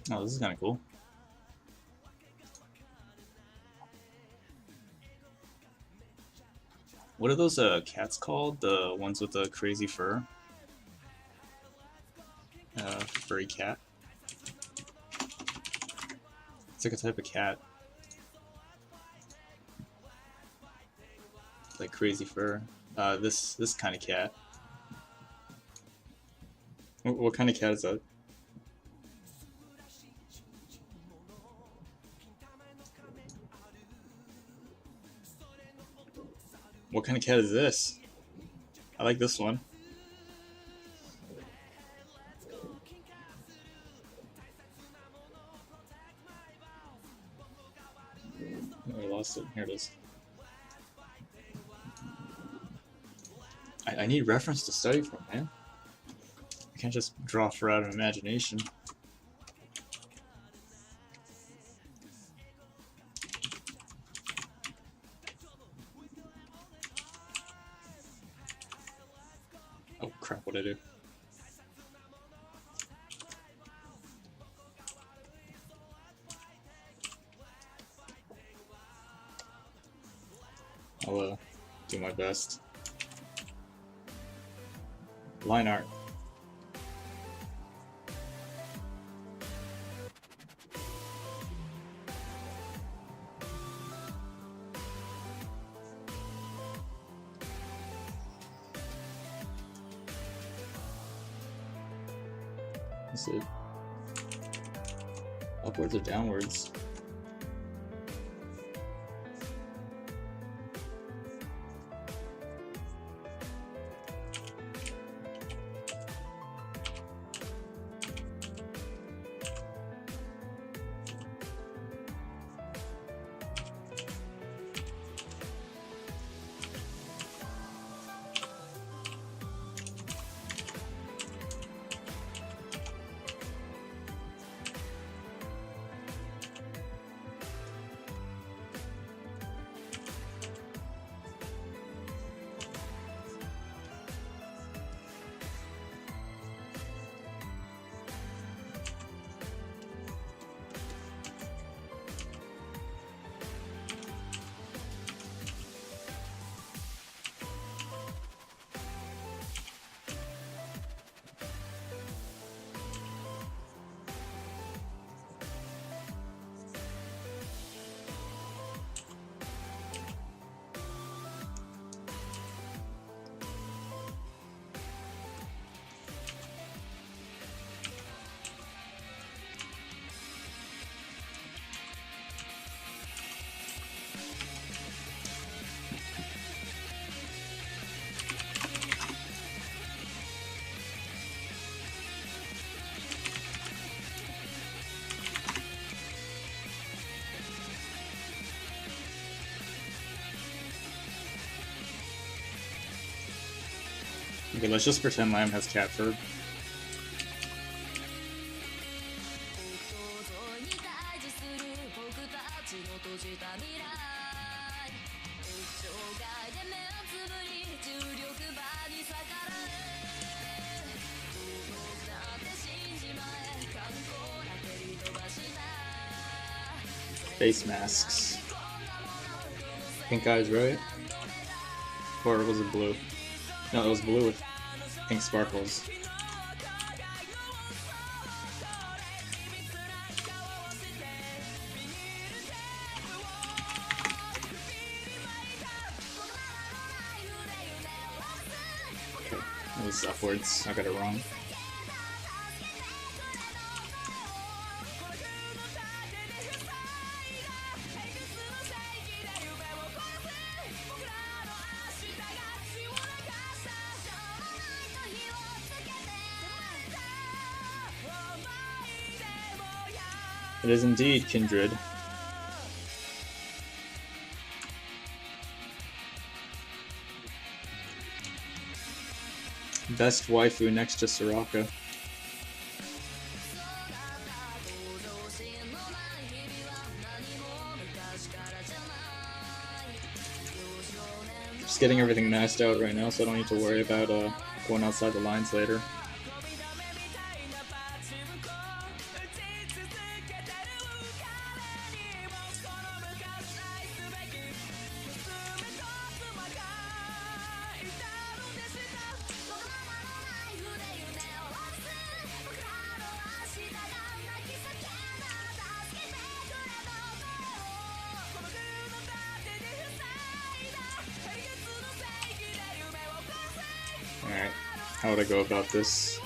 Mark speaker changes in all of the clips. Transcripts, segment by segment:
Speaker 1: Oh, this is kind of cool. What are those cats called? The ones with the crazy fur? Furry cat. It's like a type of cat. Like crazy fur. This kind of cat. What kind of cat is that? What kind of cat is this? I like this one. Oh, I lost it. Here it is. I need reference to study from, man. I can't just draw for out of imagination. Oh crap, what'd I do? I'll do my best. Line art. Is it upwards or downwards? Okay, let's just pretend Lamb has cat fur. Face masks. Pink eyes, right? Or was it blue? No, it was blue with pink sparkles. Okay, it was upwards. I got it wrong. It is indeed kindred. Best waifu next to Soraka. Just getting everything masked out right now, so I don't need to worry about going outside the lines later. how would I go about this?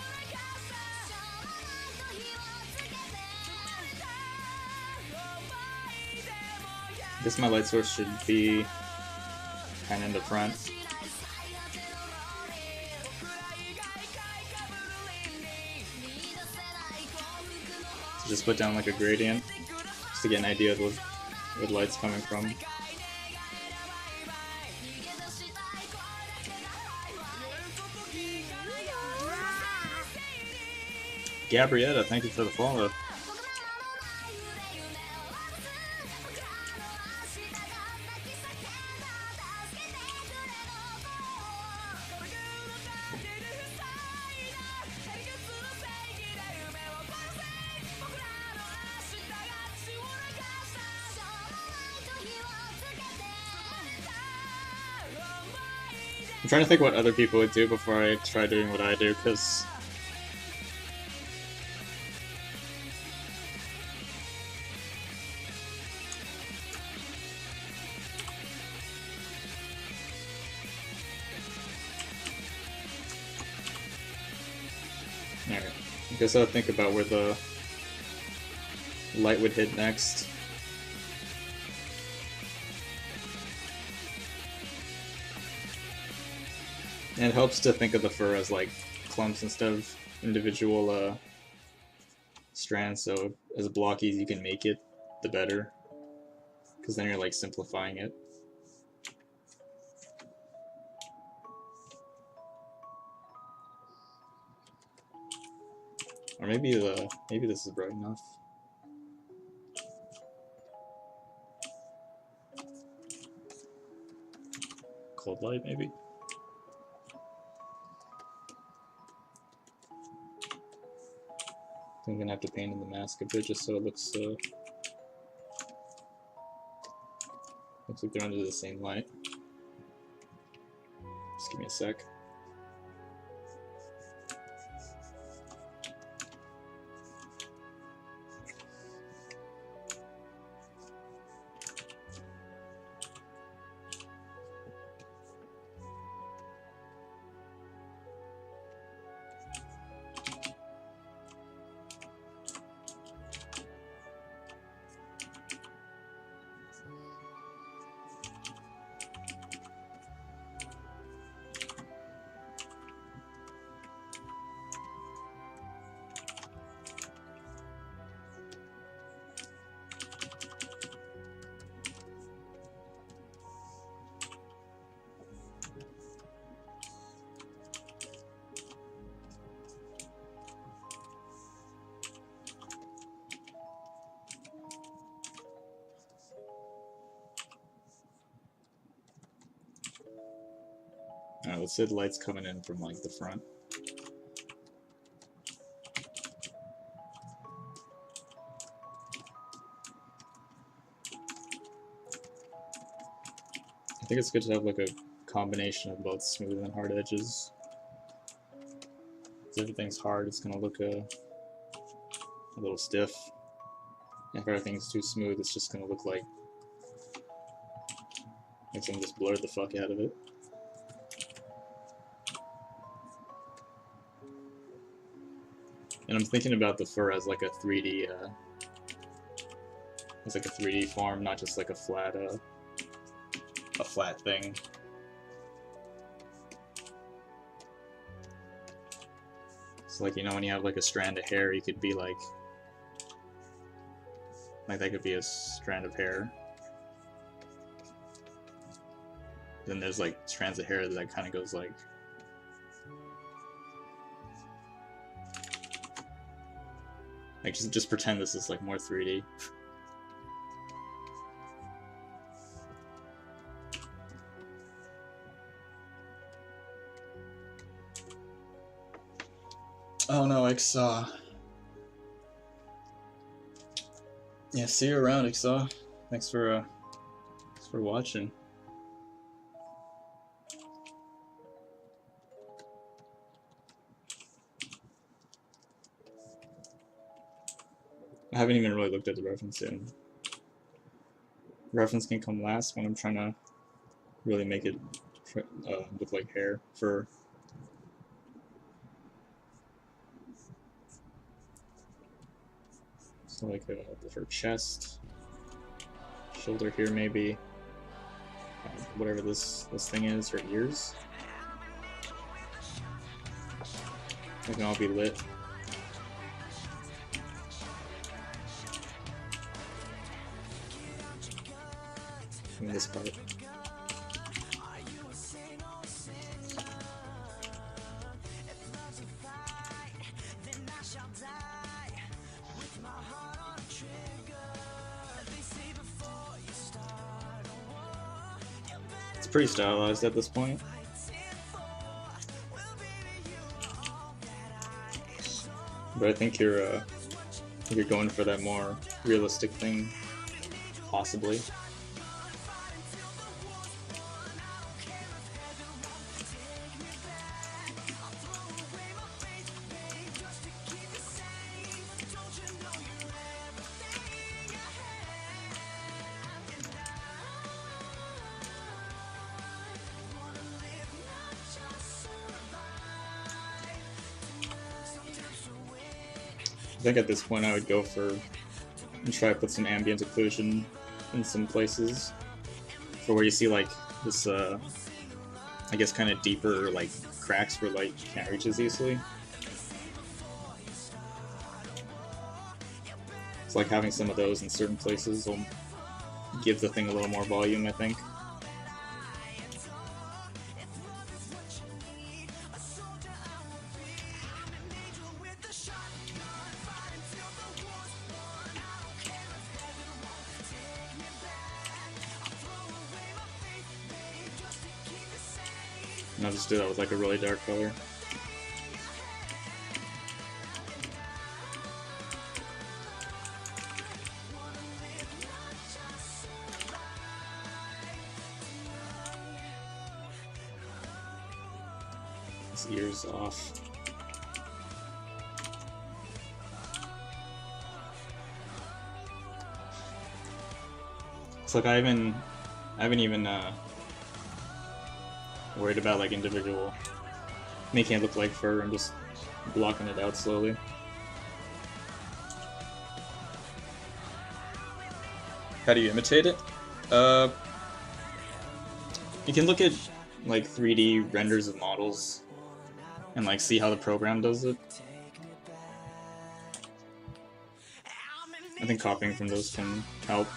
Speaker 1: I guess my light source should be kind of in the front. So just put down like a gradient just to get an idea of where the light's coming from. Gabrietta, thank you for the follow. I'm trying to think what other people would do before I try doing what I do, because alright, I guess I'll think about where the light would hit next. And it helps to think of the fur as like clumps instead of individual strands, so as blocky as you can make it, the better. Because then you're like simplifying it. Or maybe this is bright enough. Cold light, maybe. I'm gonna have to paint in the mask a bit just so it looks like they're under the same light. Just give me a sec. Alright, let's say the light's coming in from like the front. I think it's good to have like a combination of both smooth and hard edges. If everything's hard, it's gonna look a little stiff. If everything's too smooth, it's just gonna look like someone just blurred the fuck out of it. And I'm thinking about the fur as like a 3D, as like a 3D form, not just like a flat thing. So like, you know, when you have like a strand of hair, you could be like that could be a strand of hair. Then there's like strands of hair that kind of goes like just pretend this is like more 3D. Oh no, Ixaw. Yeah, see you around, Ixaw. Thanks for watching. I haven't even really looked at the reference yet. Reference can come last when I'm trying to really make it look like hair, fur. So like her chest, shoulder here maybe, whatever this thing is, her ears. They can all be lit. And this part. It's pretty stylized at this point. But I think you're going for that more realistic thing, possibly. I think at this point I would go for and try to put some ambient occlusion in some places for where you see like this I guess kind of deeper like cracks where light can't reach as easily. It's like having some of those in certain places will give the thing a little more volume, I think. And I'll just do that with like a really dark color. His ears off. It's like I haven't even worried about like individual making it look like fur. I'm just blocking it out slowly. How do you imitate it? You can look at like 3D renders of models and like see how the program does it. I think copying from those can help.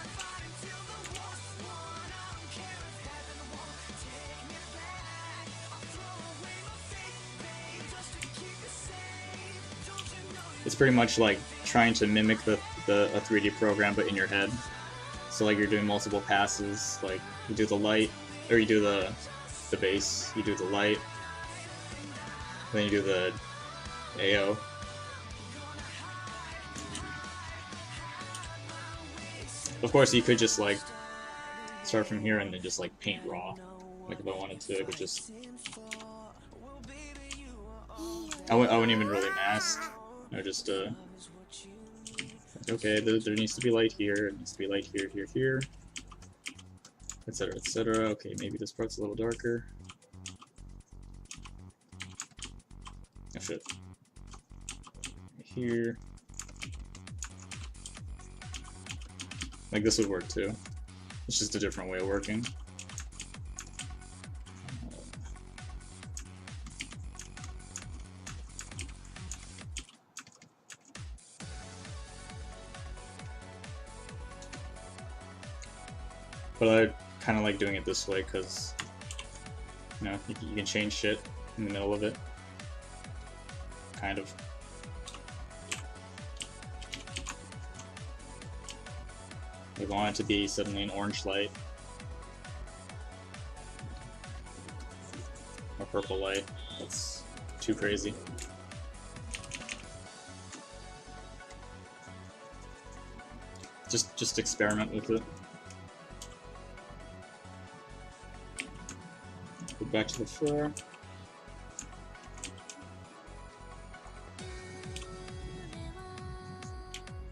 Speaker 1: It's pretty much like trying to mimic a 3D program but in your head. So like you're doing multiple passes, like you do the light, or you do the base, you do the light, then you do the AO. Of course you could just like start from here and then just like paint raw. Like if I wanted to, I could just... I wouldn't even really mask. I would just okay, there needs to be light here, it needs to be light here, here, here, etc, etc. Okay, maybe this part's a little darker. Oh shit. Here. Like this would work too. It's just a different way of working. But I kind of like doing it this way because, you know, you can change shit in the middle of it. Kind of. We want it to be suddenly an orange light. Or purple light. That's too crazy. Just experiment with it. Go back to the floor.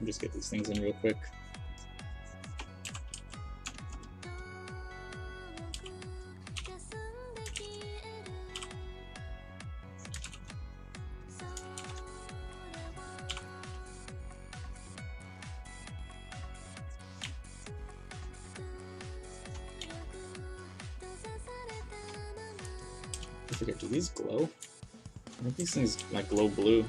Speaker 1: Just get these things in real quick. I forget, do these glow? I think these things like glow blue.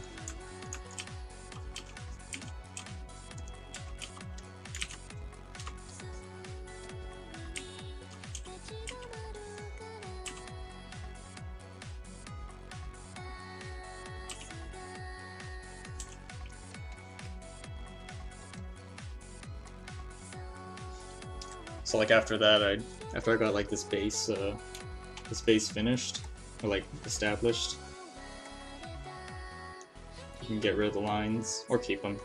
Speaker 1: So like after that, after I got like this base finished or like established, you can get rid of the lines or keep them.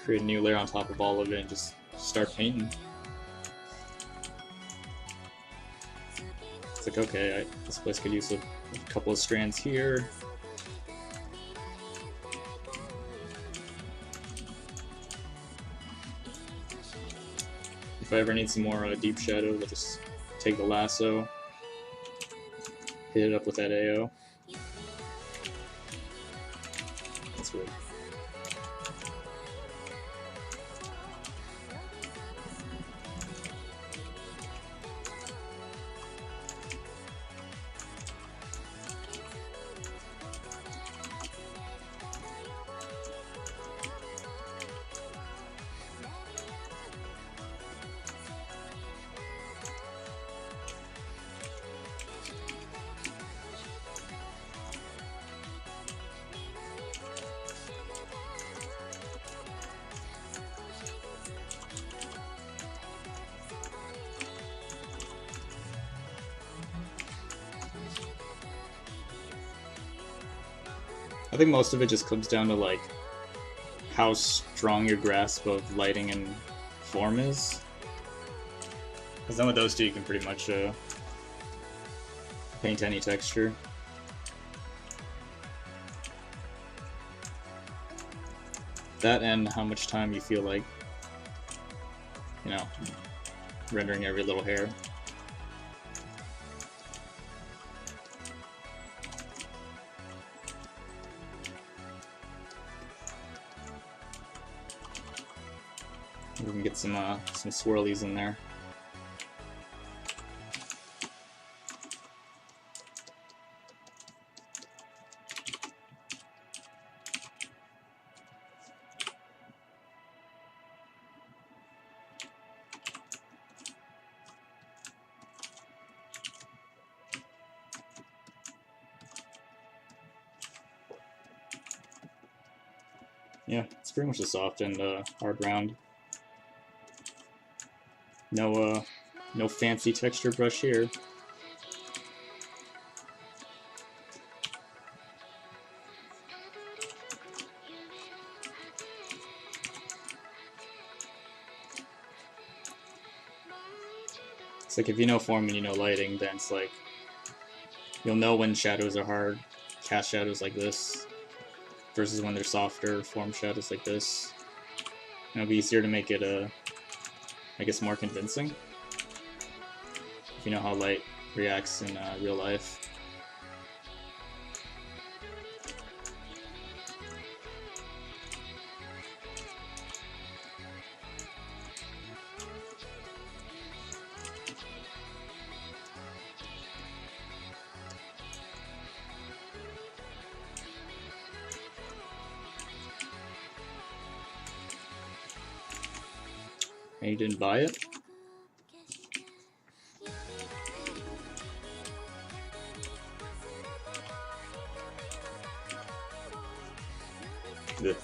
Speaker 1: Create a new layer on top of all of it and just start painting. It's like, okay, this place could use a couple of strands here. If I ever need some more deep shadow, we'll just take the lasso, hit it up with that AO. That's weird. I think most of it just comes down to like how strong your grasp of lighting and form is. Because then with those two you can pretty much paint any texture. That and how much time you feel like, you know, rendering every little hair. We can get some swirlies in there. Yeah, it's pretty much a soft and hard round. No fancy texture brush here. It's like if you know form and you know lighting, then it's like you'll know when shadows are hard, cast shadows like this, versus when they're softer, form shadows like this. And it'll be easier to make it I guess more convincing if you know how light reacts in real life. And you didn't buy it? Good.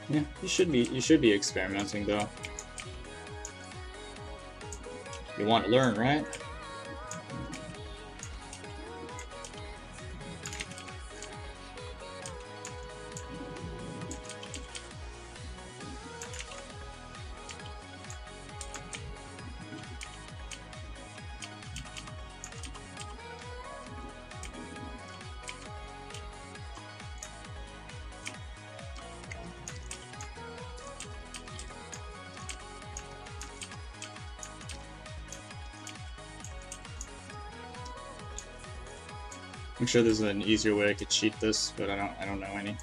Speaker 1: Yeah, you should be experimenting though. You want to learn, right? I'm sure there's an easier way I could cheat this, but I don't know any.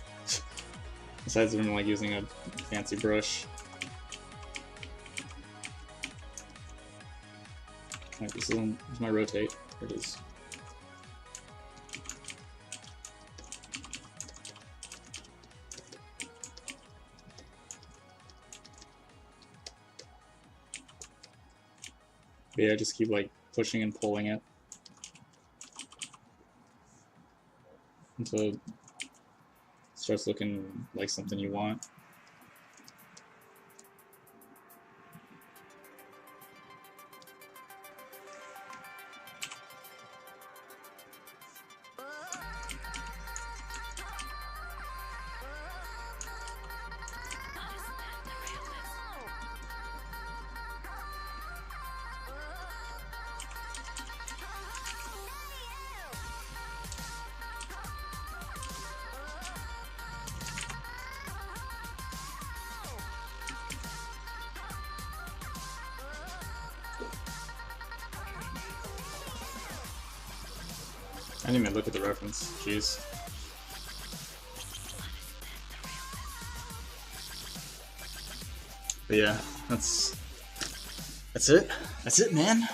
Speaker 1: Besides from like using a fancy brush. Alright, this is my rotate. There it is. But yeah, just keep like pushing and pulling it until it starts looking like something you want. I didn't even look at the reference. Jeez. But yeah, that's it. That's it, man.